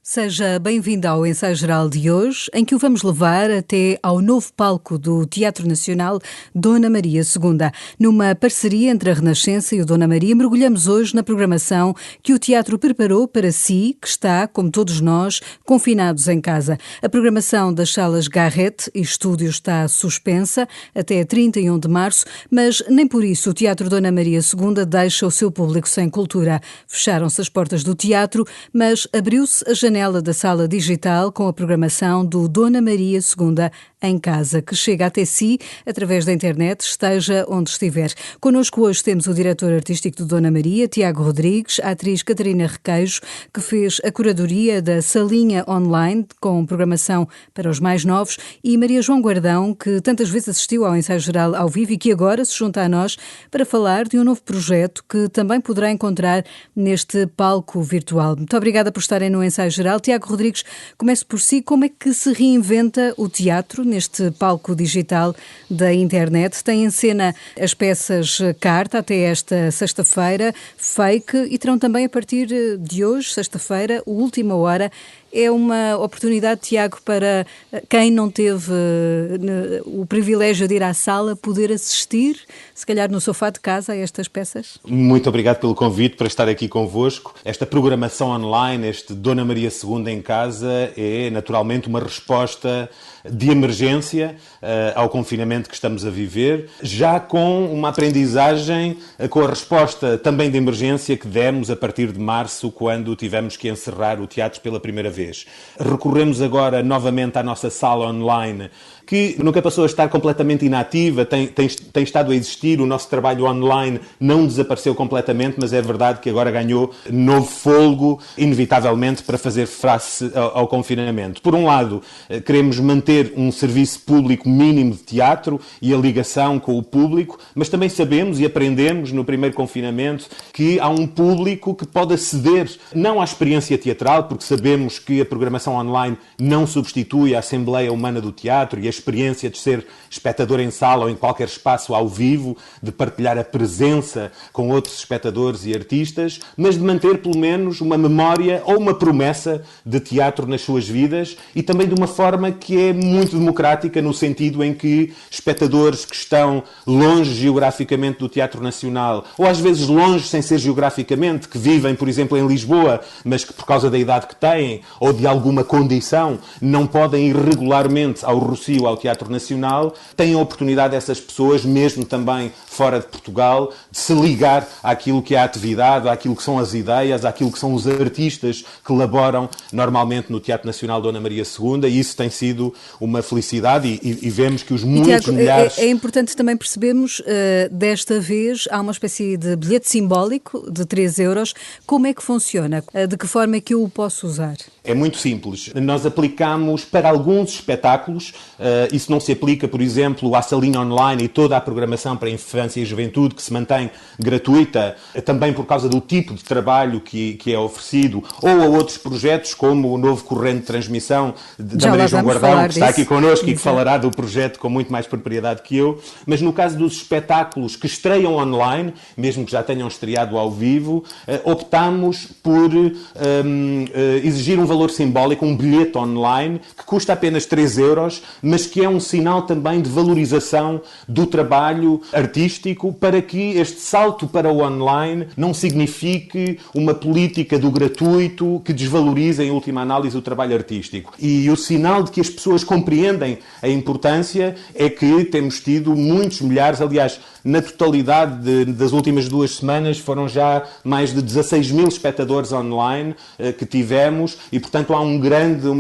Seja bem-vindo ao Ensaio Geral de hoje, em que o vamos levar até ao novo palco do Teatro Nacional Dona Maria II. Numa parceria entre a Renascença e o Dona Maria, mergulhamos hoje na programação que o teatro preparou para si, que está, como todos nós, confinados em casa. A programação das salas Garrett e estúdio está suspensa até 31 de março, mas nem por isso o Teatro Dona Maria II deixa o seu público sem cultura. Fecharam-se as portas do teatro, mas abriu-se a janela da sala digital com a programação do Dona Maria II em casa, que chega até si através da internet, esteja onde estiver. Connosco hoje temos o diretor artístico do Dona Maria, Tiago Rodrigues, a atriz Catarina Requeijo, que fez a curadoria da salinha online com programação para os mais novos, e Maria João Guardão, que tantas vezes assistiu ao Ensaio Geral ao vivo e que agora se junta a nós para falar de um novo projeto que também poderá encontrar neste palco virtual. Muito obrigada por estarem no Ensaio Geral. Tiago Rodrigues, comece por si. Como é que se reinventa o teatro neste palco digital da internet? Tem em cena as peças carta até esta sexta-feira, fake, e terão também a partir de hoje, sexta-feira, o Última Hora. É uma oportunidade, Tiago, para quem não teve o privilégio de ir à sala poder assistir, se calhar no sofá de casa, a estas peças? Muito obrigado pelo convite para estar aqui convosco. Esta programação online, este Dona Maria II em casa, é naturalmente uma resposta de emergência ao confinamento que estamos a viver, já com uma aprendizagem, com a resposta também de emergência que demos a partir de março, quando tivemos que encerrar o teatro pela primeira vez. Recorremos agora novamente à nossa sala online, que nunca passou a estar completamente inativa, tem estado a existir, o nosso trabalho online não desapareceu completamente, mas é verdade que agora ganhou novo fôlego, inevitavelmente, para fazer face ao confinamento. Por um lado, queremos manter um serviço público mínimo de teatro e a ligação com o público, mas também sabemos e aprendemos no primeiro confinamento que há um público que pode aceder não à experiência teatral, porque sabemos que a programação online não substitui a Assembleia Humana do Teatro e a experiência de ser espectador em sala ou em qualquer espaço ao vivo, de partilhar a presença com outros espectadores e artistas, mas de manter pelo menos uma memória ou uma promessa de teatro nas suas vidas, e também de uma forma que é muito democrática, no sentido em que espectadores que estão longe geograficamente do Teatro Nacional, ou às vezes longe sem ser geograficamente, que vivem, por exemplo, em Lisboa, mas que por causa da idade que têm ou de alguma condição não podem ir regularmente ao Rossio, ao Teatro Nacional, têm a oportunidade, essas pessoas, mesmo também fora de Portugal, de se ligar àquilo que é a atividade, àquilo que são as ideias, àquilo que são os artistas que laboram normalmente no Teatro Nacional Dona Maria II, e isso tem sido uma felicidade, e vemos que os muitos Tiago, milhares... É importante também percebermos, desta vez há uma espécie de bilhete simbólico de 3 euros. Como é que funciona? De que forma é que eu o posso usar? É muito simples. Nós aplicamos para alguns espetáculos, isso não se aplica, por exemplo, à salinha online e toda a programação para a infância e juventude, que se mantém gratuita, também por causa do tipo de trabalho que é oferecido, ou a outros projetos, como o novo corrente de transmissão da Maria João Guardão, que está aqui connosco e que falará do projeto com muito mais propriedade que eu. Mas no caso dos espetáculos que estreiam online, mesmo que já tenham estreado ao vivo, optamos por exigir um valor simbólico, um bilhete online, que custa apenas 3 euros, mas que é um sinal também de valorização do trabalho artístico, para que este salto para o online não signifique uma política do gratuito que desvaloriza, em última análise, o trabalho artístico. E o sinal de que as pessoas compreendem a importância é que temos tido muitos milhares, aliás, na totalidade das últimas 2 semanas foram já mais de 16 mil espectadores online que tivemos, e portanto há uma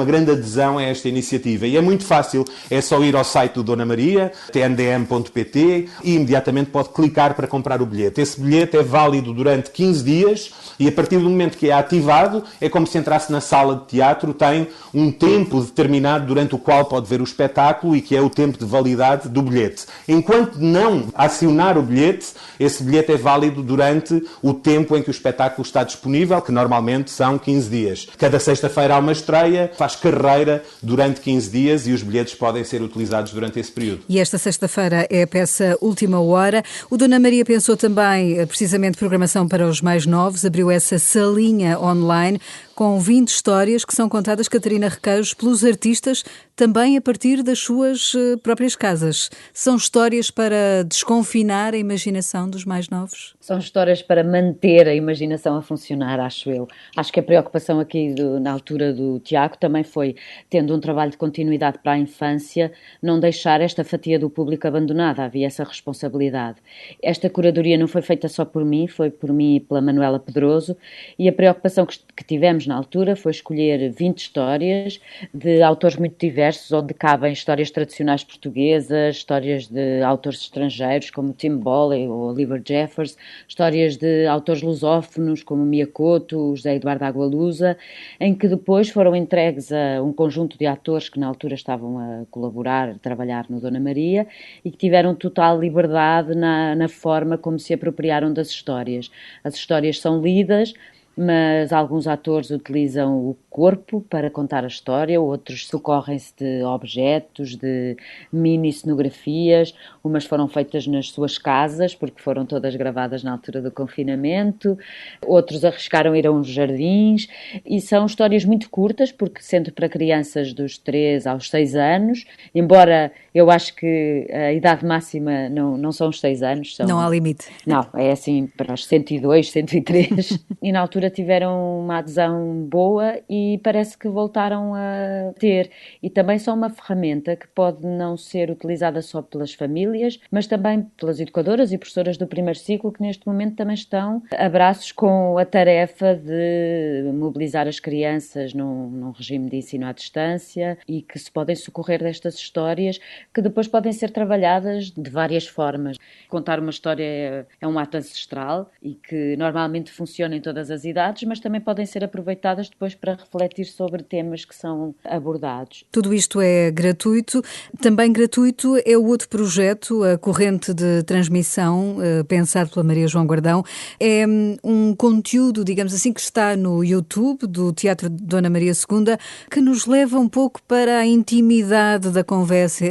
grande adesão a esta iniciativa. E é muito fácil, é só ir ao site do Dona Maria, tndm.pt, e imediatamente pode clicar para comprar o bilhete. Esse bilhete é válido durante 15 dias, e a partir do momento que é ativado, é como se entrasse na sala de teatro, tem um tempo determinado durante o qual pode ver o espetáculo, e que é o tempo de validade do bilhete. Enquanto não acionar o bilhete, esse bilhete é válido durante o tempo em que o espetáculo está disponível, que normalmente são 15 dias. Cada sexta-feira há uma estreia, faz carreira durante 15 dias, e os bilhetes podem ser utilizados durante esse período. E esta sexta-feira é a peça Última Hora. O Dona Maria pensou também, precisamente, programação para os mais novos, abriu essa salinha online com 20 histórias que são contadas, Catarina Requeiros, pelos artistas, também a partir das suas próprias casas. São histórias para desconfinar a imaginação dos mais novos? São histórias para manter a imaginação a funcionar, acho eu. Acho que a preocupação aqui na altura do Tiago também foi, tendo um trabalho de continuidade para a infância, não deixar esta fatia do público abandonada. Havia essa responsabilidade. Esta curadoria não foi feita só por mim, foi por mim e pela Manuela Pedroso, e a preocupação que tivemos na altura foi escolher 20 histórias de autores muito diversos, onde cabem histórias tradicionais portuguesas, histórias de autores estrangeiros como Tim Bolley ou Oliver Jeffers, histórias de autores lusófonos como Miyakoto, José Eduardo Agualusa, em que depois foram entregues a um conjunto de atores que na altura estavam a colaborar, a trabalhar no Dona Maria e que tiveram total liberdade na forma como se apropriaram das histórias. As histórias são lidas, mas alguns atores utilizam o corpo para contar a história, outros socorrem-se de objetos, de mini-cenografias, umas foram feitas nas suas casas, porque foram todas gravadas na altura do confinamento, outros arriscaram ir a uns jardins, e são histórias muito curtas, porque sendo para crianças dos 3 aos 6 anos, embora eu acho que a idade máxima não são os 6 anos. Não há limite. Não, é assim para os 102, 103, e na altura tiveram uma adesão boa e parece que voltaram a ter. E também são uma ferramenta que pode não ser utilizada só pelas famílias, mas também pelas educadoras e professoras do primeiro ciclo, que neste momento também estão a braços com a tarefa de mobilizar as crianças num regime de ensino à distância e que se podem socorrer destas histórias que depois podem ser trabalhadas de várias formas. Contar uma história é um ato ancestral e que normalmente funciona em todas as idades, mas também podem ser aproveitadas depois para refletir sobre temas que são abordados. Tudo isto é gratuito. Também gratuito é o outro projeto, a corrente de transmissão, pensado pela Maria João Guardão. É um conteúdo, digamos assim, que está no YouTube do Teatro de Dona Maria II, que nos leva um pouco para a intimidade da conversa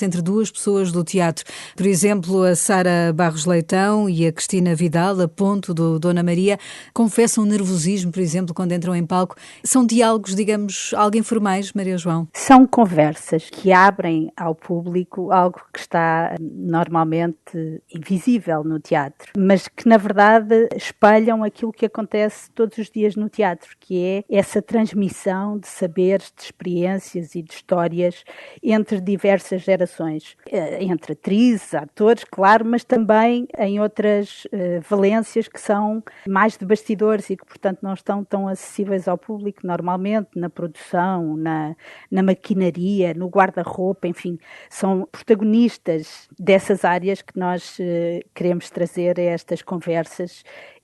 entre duas pessoas do teatro. Por exemplo, a Sara Barros Leitão e a Cristina Vidal, a ponto do Dona Maria, confessam nervosismo, por exemplo, quando entram em palco. São diálogos, digamos, algo informais, Maria João? São conversas que abrem ao público algo que está normalmente invisível no teatro, mas que, na verdade, espelham aquilo que acontece todos os dias no teatro, que é essa transmissão de saberes, de experiências e de histórias entre diversas gerações, entre atrizes, atores, claro, mas também em outras valências que são mais de bastidores e que, portanto, não estão tão acessíveis ao público normalmente, na produção, na maquinaria, no guarda-roupa, enfim, são protagonistas dessas áreas que nós queremos trazer a estas conversas,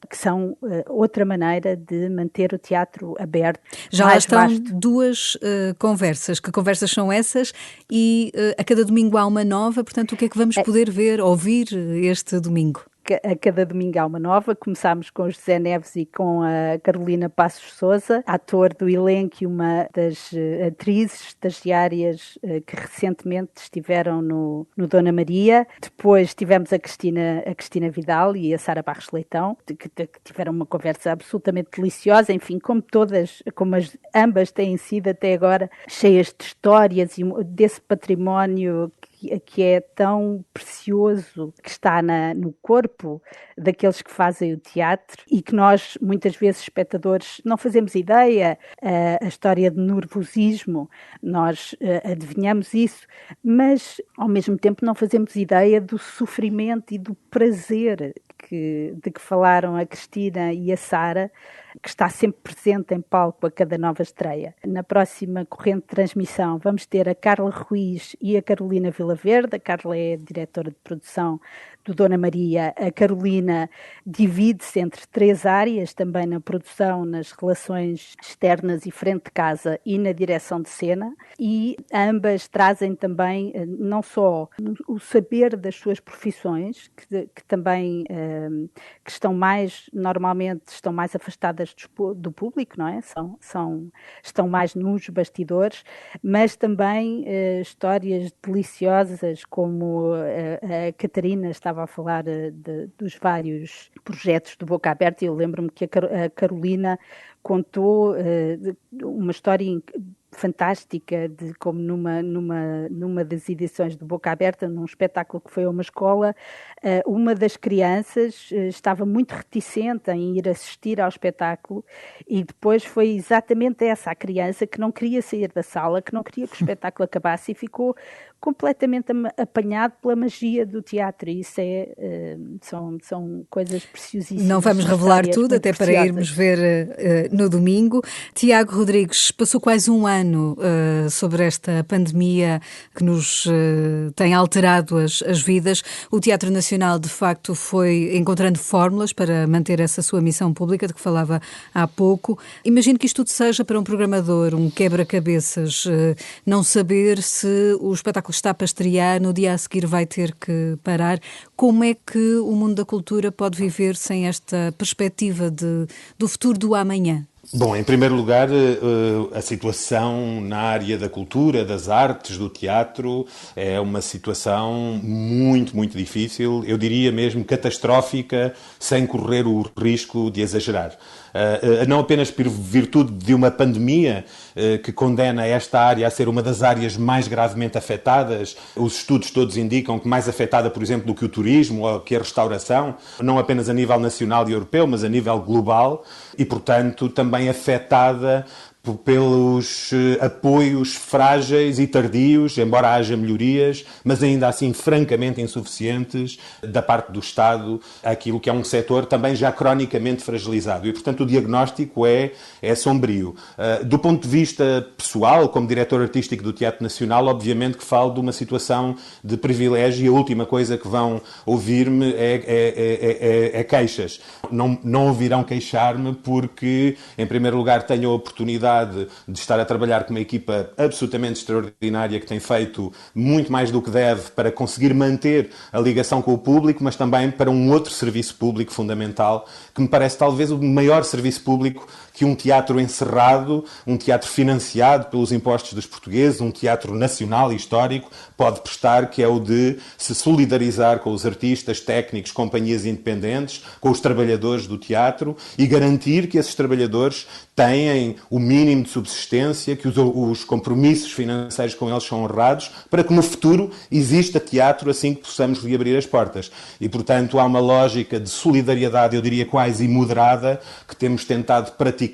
que são outra maneira de manter o teatro aberto. Já lá estão duas conversas. Que conversas são essas? E a cada domingo há uma nova, portanto, o que é que vamos poder ver, ouvir este domingo? A cada domingo há uma nova. Começámos com o José Neves e com a Carolina Passos Sousa, ator do elenco e uma das atrizes estagiárias que recentemente estiveram no Dona Maria. Depois tivemos a Cristina Vidal e a Sara Barros Leitão, que tiveram uma conversa absolutamente deliciosa, enfim, como ambas têm sido até agora, cheias de histórias e desse património que é tão precioso, que está no corpo daqueles que fazem o teatro e que nós, muitas vezes, espectadores, não fazemos ideia. A história de nervosismo, nós adivinhamos isso, mas, ao mesmo tempo, não fazemos ideia do sofrimento e do prazer de que falaram a Cristina e a Sara, que está sempre presente em palco a cada nova estreia. Na próxima corrente de transmissão vamos ter a Carla Ruiz e a Carolina Vilaverde. A Carla é a diretora de produção do Dona Maria. A Carolina divide-se entre 3 áreas, também na produção, nas relações externas e frente de casa e na direção de cena, e ambas trazem também não só o saber das suas profissões, que também que normalmente estão mais afastadas do público, não é? Estão mais nos bastidores, mas também histórias deliciosas, como a Catarina estava a falar dos vários projetos do Boca Aberta, e eu lembro-me que a Carolina contou uma história fantástica de como numa das edições do Boca Aberta, num espetáculo que foi a uma escola, uma das crianças estava muito reticente em ir assistir ao espetáculo, e depois foi exatamente essa a criança que não queria sair da sala, que não queria que o espetáculo acabasse, e ficou completamente apanhado pela magia do teatro. E isso são coisas preciosíssimas. Não vamos revelar tudo, até para irmos ver no domingo. Tiago Rodrigues, passou quase um ano sobre esta pandemia que nos tem alterado as vidas. O Teatro Nacional, de facto, foi encontrando fórmulas para manter essa sua missão pública, de que falava há pouco. Imagino que isto tudo seja para um programador, um quebra-cabeças, não saber se o espetáculo está para estrear, no dia a seguir vai ter que parar. Como é que o mundo da cultura pode viver sem esta perspectiva do futuro do amanhã? Bom, em primeiro lugar, a situação na área da cultura, das artes, do teatro, é uma situação muito, muito difícil, eu diria mesmo catastrófica, sem correr o risco de exagerar. Não apenas por virtude de uma pandemia que condena esta área a ser uma das áreas mais gravemente afetadas. Os estudos todos indicam que mais afetada, por exemplo, do que o turismo ou que a restauração, não apenas a nível nacional e europeu, mas a nível global, e, portanto, também afetada pelos apoios frágeis e tardios, embora haja melhorias, mas ainda assim francamente insuficientes da parte do Estado, aquilo que é um setor também já cronicamente fragilizado. E, portanto, o diagnóstico é sombrio. Do ponto de vista pessoal, como diretor artístico do Teatro Nacional, obviamente que falo de uma situação de privilégio, e a última coisa que vão ouvir-me é queixas. Não ouvirão queixar-me porque, em primeiro lugar, tenho a oportunidade de estar a trabalhar com uma equipa absolutamente extraordinária que tem feito muito mais do que deve para conseguir manter a ligação com o público, mas também para um outro serviço público fundamental, que me parece talvez o maior serviço público que um teatro encerrado, um teatro financiado pelos impostos dos portugueses, um teatro nacional e histórico, pode prestar, que é o de se solidarizar com os artistas, técnicos, companhias independentes, com os trabalhadores do teatro e garantir que esses trabalhadores têm o mínimo de subsistência, que os compromissos financeiros com eles são honrados, para que no futuro exista teatro assim que possamos reabrir as portas. E, portanto, há uma lógica de solidariedade, eu diria quase imoderada, que temos tentado praticar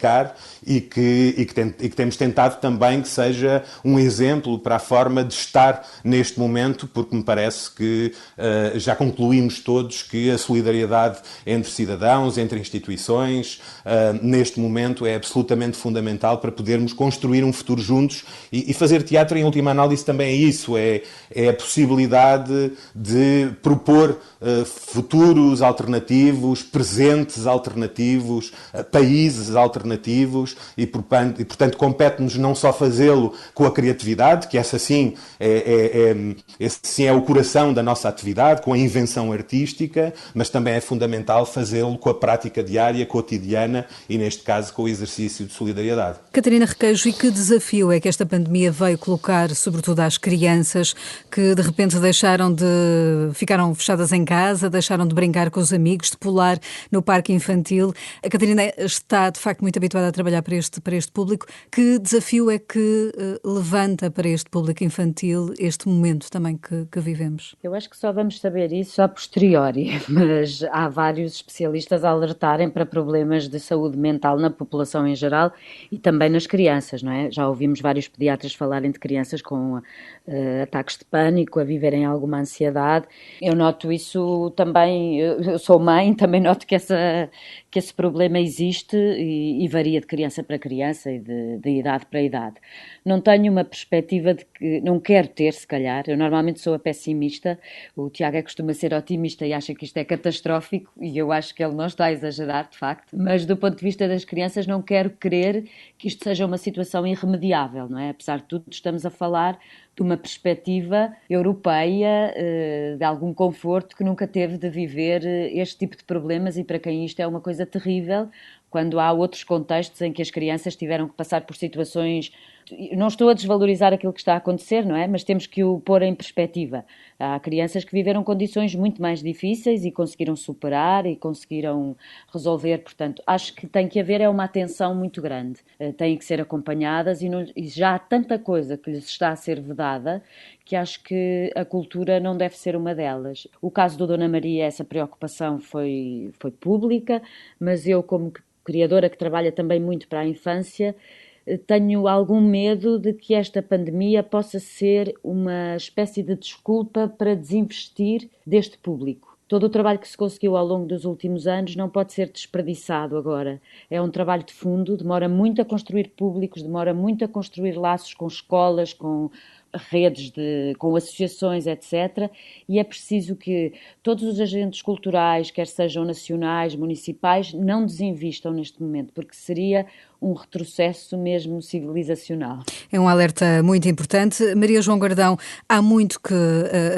e que temos tentado também que seja um exemplo para a forma de estar neste momento, porque me parece que já concluímos todos que a solidariedade entre cidadãos, entre instituições, neste momento é absolutamente fundamental para podermos construir um futuro juntos e fazer teatro, em última análise, também é isso, é a possibilidade de propor futuros alternativos, presentes alternativos, países alternativos e, portanto, compete-nos não só fazê-lo com a criatividade, que esse sim é o coração da nossa atividade, com a invenção artística, mas também é fundamental fazê-lo com a prática diária, cotidiana e, neste caso, com o exercício de solidariedade. Catarina Requeijo, e que desafio é que esta pandemia veio colocar, sobretudo às crianças, que de repente ficaram fechadas em casa, deixaram de brincar com os amigos, de pular no parque infantil. A Catarina está, de facto, muito habituada a trabalhar para este público. Que desafio é que levanta para este público infantil este momento também que vivemos? Eu acho que só vamos saber isso a posteriori, mas há vários especialistas a alertarem para problemas de saúde mental na população em geral e também nas crianças, não é? Já ouvimos vários pediatras falarem de crianças com ataques de pânico, a viverem alguma ansiedade. Eu noto isso também, eu sou mãe, também noto que que esse problema existe e varia de criança para criança e de idade para idade. Não tenho uma perspectiva de que, não quero ter, se calhar, eu normalmente sou a pessimista, o Tiago costuma ser otimista e acha que isto é catastrófico e eu acho que ele não está a exagerar, de facto, mas do ponto de vista das crianças não quero crer que isto seja uma situação irremediável, não é? Apesar de tudo, estamos a falar de uma perspectiva europeia, de algum conforto que nunca teve de viver este tipo de problemas e para quem isto é uma coisa terrível, quando há outros contextos em que as crianças tiveram que passar por situações... Não estou a desvalorizar aquilo que está a acontecer, não é? Mas temos que o pôr em perspectiva. Há crianças que viveram condições muito mais difíceis e conseguiram superar e conseguiram resolver. Portanto, acho que tem que haver uma atenção muito grande. Têm que ser acompanhadas e já há tanta coisa que lhes está a ser vedada que acho que a cultura não deve ser uma delas. O caso do Dona Maria, essa preocupação foi pública, mas eu, como criadora que trabalha também muito para a infância, tenho algum medo de que esta pandemia possa ser uma espécie de desculpa para desinvestir deste público. Todo o trabalho que se conseguiu ao longo dos últimos anos não pode ser desperdiçado agora. É um trabalho de fundo, demora muito a construir públicos, demora muito a construir laços com escolas, com redes, com associações, etc. E é preciso que todos os agentes culturais, quer sejam nacionais, municipais, não desinvistam neste momento, porque seria um retrocesso mesmo civilizacional. É um alerta muito importante. Maria João Gardão, há muito que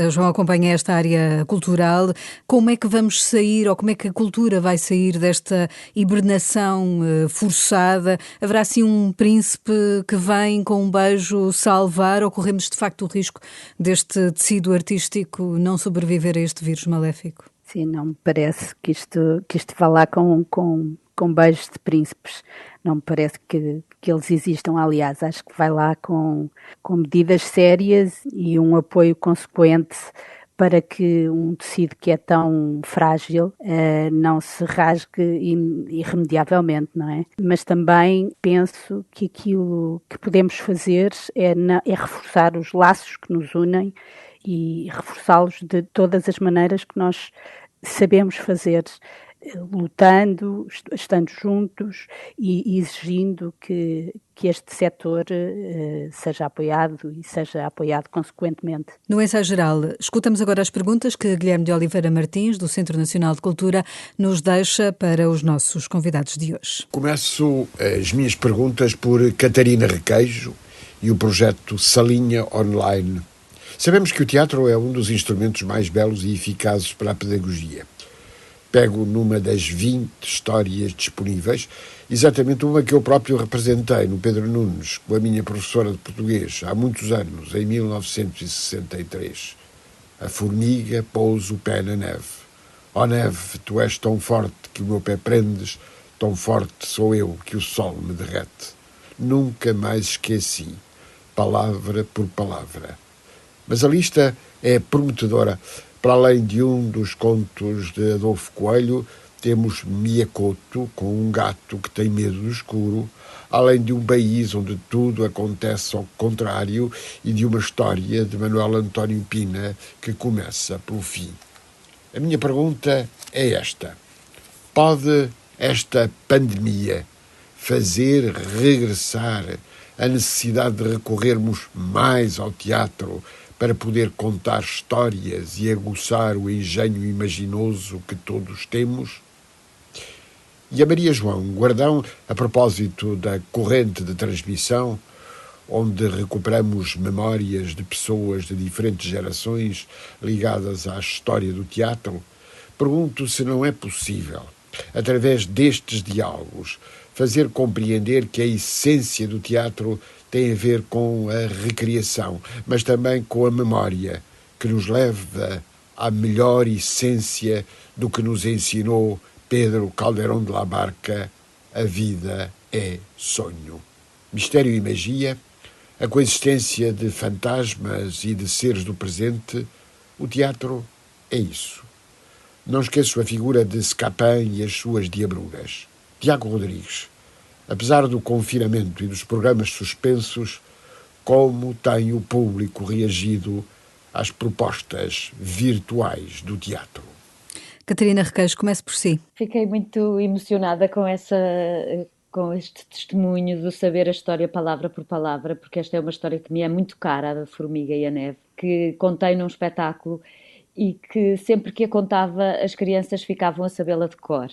a João acompanha esta área cultural. Como é que vamos sair, ou como é que a cultura vai sair desta hibernação forçada? Haverá assim um príncipe que vem com um beijo salvar, ou corremos de facto o risco deste tecido artístico não sobreviver a este vírus maléfico? Sim, não me parece que isto vá lá com beijos de príncipes. Não me parece que eles existam. Aliás, acho que vai lá com medidas sérias e um apoio consequente para que um tecido que é tão frágil não se rasgue irremediavelmente, não é? Mas também penso que aquilo que podemos fazer é reforçar os laços que nos unem e reforçá-los de todas as maneiras que nós sabemos fazer, lutando, estando juntos e exigindo que este setor seja apoiado e seja apoiado consequentemente. No Ensaio Geral, escutamos agora as perguntas que Guilherme de Oliveira Martins, do Centro Nacional de Cultura, nos deixa para os nossos convidados de hoje. Começo as minhas perguntas por Catarina Requeijo e o projeto Salinha Online. Sabemos que o teatro é um dos instrumentos mais belos e eficazes para a pedagogia. Pego numa das 20 histórias disponíveis, exatamente uma que eu próprio representei no Pedro Nunes, com a minha professora de português, há muitos anos, em 1963. A formiga pôs o pé na neve. Ó neve, tu és tão forte que o meu pé prendes, tão forte sou eu que o sol me derrete. Nunca mais esqueci, palavra por palavra. Mas a lista é prometedora. Para além de um dos contos de Adolfo Coelho, temos Miyakoto, com um gato que tem medo do escuro, além de um país onde tudo acontece ao contrário e de uma história de Manuel António Pina que começa pelo fim. A minha pergunta é esta. Pode esta pandemia fazer regressar a necessidade de recorrermos mais ao teatro para poder contar histórias e aguçar o engenho imaginoso que todos temos? E a Maria João Gardão, a propósito da corrente de transmissão, onde recuperamos memórias de pessoas de diferentes gerações ligadas à história do teatro, pergunto se não é possível, através destes diálogos, fazer compreender que a essência do teatro tem a ver com a recriação, mas também com a memória, que nos leva à melhor essência do que nos ensinou Pedro Calderón de la Barca: a vida é sonho. Mistério e magia, a coexistência de fantasmas e de seres do presente, o teatro é isso. Não esqueço a figura de Scapin e as suas diabruras. Tiago Rodrigues, apesar do confinamento e dos programas suspensos, como tem o público reagido às propostas virtuais do teatro? Catarina Requeijo, comece por si. Fiquei muito emocionada com este testemunho do saber a história palavra por palavra, porque esta é uma história que me é muito cara, a da Formiga e a Neve, que contei num espetáculo e que sempre que a contava as crianças ficavam a sabê-la de cor.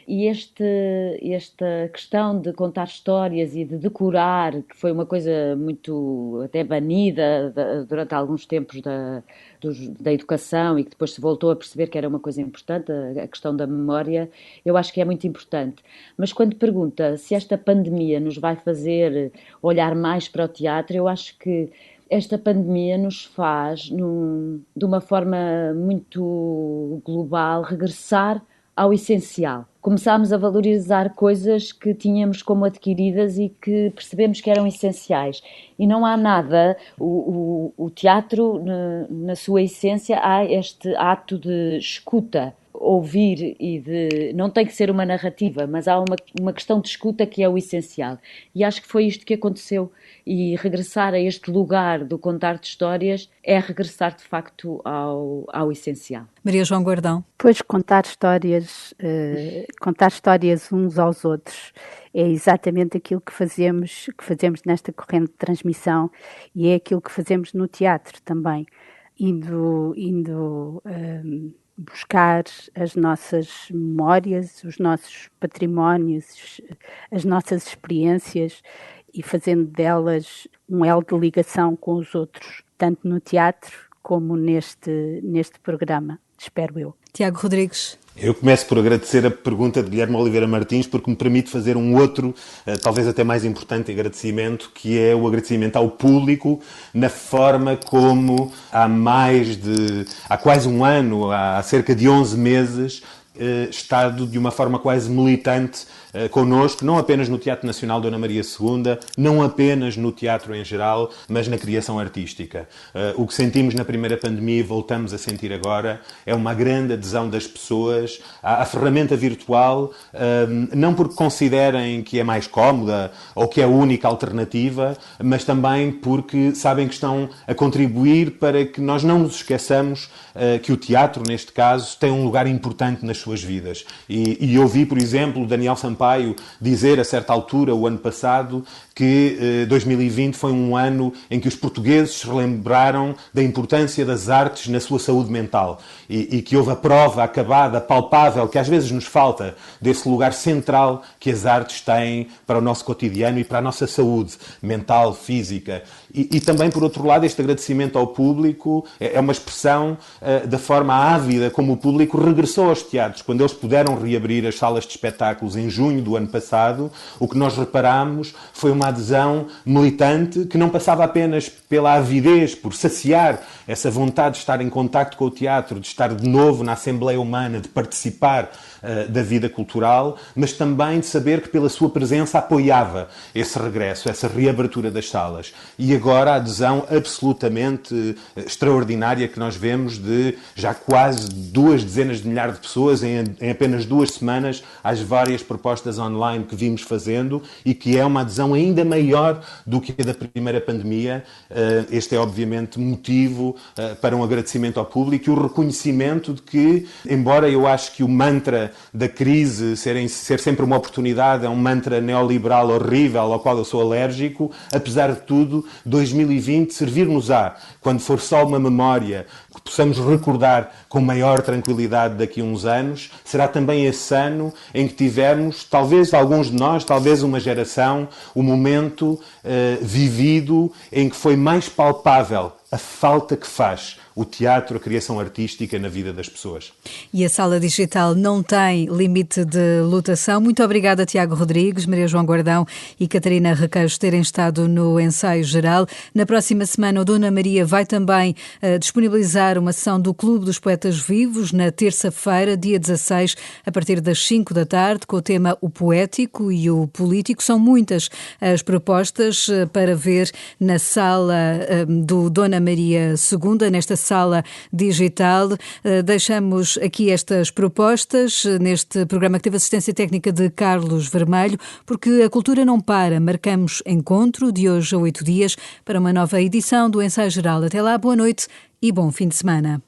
E esta questão de contar histórias e de decorar, que foi uma coisa muito até banida durante alguns tempos da educação e que depois se voltou a perceber que era uma coisa importante, a questão da memória, eu acho que é muito importante. Mas quando pergunta se esta pandemia nos vai fazer olhar mais para o teatro, eu acho que esta pandemia nos faz, de uma forma muito global, regressar ao essencial. Começámos a valorizar coisas que tínhamos como adquiridas e que percebemos que eram essenciais. E não há nada, o teatro, na sua essência, há este ato de escuta, ouvir e de... Não tem que ser uma narrativa, mas há uma questão de escuta que é o essencial. E acho que foi isto que aconteceu. E regressar a este lugar do contar de histórias é regressar, de facto, ao essencial. Maria João Guardão. Pois, contar histórias uns aos outros é exatamente aquilo que fazemos nesta corrente de transmissão e é aquilo que fazemos no teatro também, indo buscar as nossas memórias, os nossos patrimónios, as nossas experiências e fazendo delas um elo de ligação com os outros, tanto no teatro como neste programa, espero eu. Tiago Rodrigues. Eu começo por agradecer a pergunta de Guilherme Oliveira Martins, porque me permite fazer um outro, talvez até mais importante agradecimento, que é o agradecimento ao público na forma como há quase um ano, há cerca de 11 meses, estado de uma forma quase militante connosco, não apenas no Teatro Nacional Dona Maria II, não apenas no teatro em geral, mas na criação artística. O que sentimos na primeira pandemia e voltamos a sentir agora é uma grande adesão das pessoas à ferramenta virtual, não porque considerem que é mais cómoda ou que é a única alternativa, mas também porque sabem que estão a contribuir para que nós não nos esqueçamos que o teatro, neste caso, tem um lugar importante nas suas vidas. E eu vi, por exemplo, o Daniel Sampaio dizer a certa altura, o ano passado, que 2020 foi um ano em que os portugueses se relembraram da importância das artes na sua saúde mental e que houve a prova acabada, palpável, que às vezes nos falta, desse lugar central que as artes têm para o nosso cotidiano e para a nossa saúde mental, física. E também, por outro lado, este agradecimento ao público é uma expressão da forma ávida como o público regressou aos teatros. Quando eles puderam reabrir as salas de espetáculos em junho do ano passado, o que nós reparámos foi uma adesão militante que não passava apenas pela avidez, por saciar essa vontade de estar em contacto com o teatro, de estar de novo na Assembleia Humana, de participar da vida cultural, mas também de saber que pela sua presença apoiava esse regresso, essa reabertura das salas. E agora a adesão absolutamente extraordinária que nós vemos de já quase 2 dezenas de milhares de pessoas em apenas 2 semanas às várias propostas online que vimos fazendo e que é uma adesão ainda maior do que a da primeira pandemia. Este é obviamente motivo para um agradecimento ao público e o reconhecimento de que, embora eu acho que o mantra da crise ser sempre uma oportunidade é um mantra neoliberal horrível ao qual eu sou alérgico, apesar de tudo, 2020 servir-nos-á, quando for só uma memória que possamos recordar com maior tranquilidade daqui a uns anos, será também esse ano em que tivermos, talvez alguns de nós, talvez uma geração, o momento vivido em que foi mais palpável a falta que faz o teatro, a criação artística na vida das pessoas. E a sala digital não tem limite de lotação. Muito obrigada, Tiago Rodrigues, Maria João Guardão e Catarina Requeijo terem estado no ensaio geral. Na próxima semana, o Dona Maria vai também disponibilizar uma sessão do Clube dos Poetas Vivos, na terça-feira, dia 16, a partir das 5 da tarde, com o tema O Poético e o Político. São muitas as propostas para ver na sala do Dona Maria II, nesta sala digital. Deixamos aqui estas propostas neste programa que teve assistência técnica de Carlos Vermelho, porque a cultura não para. Marcamos encontro de hoje a 8 dias para uma nova edição do Ensaio Geral. Até lá, boa noite e bom fim de semana.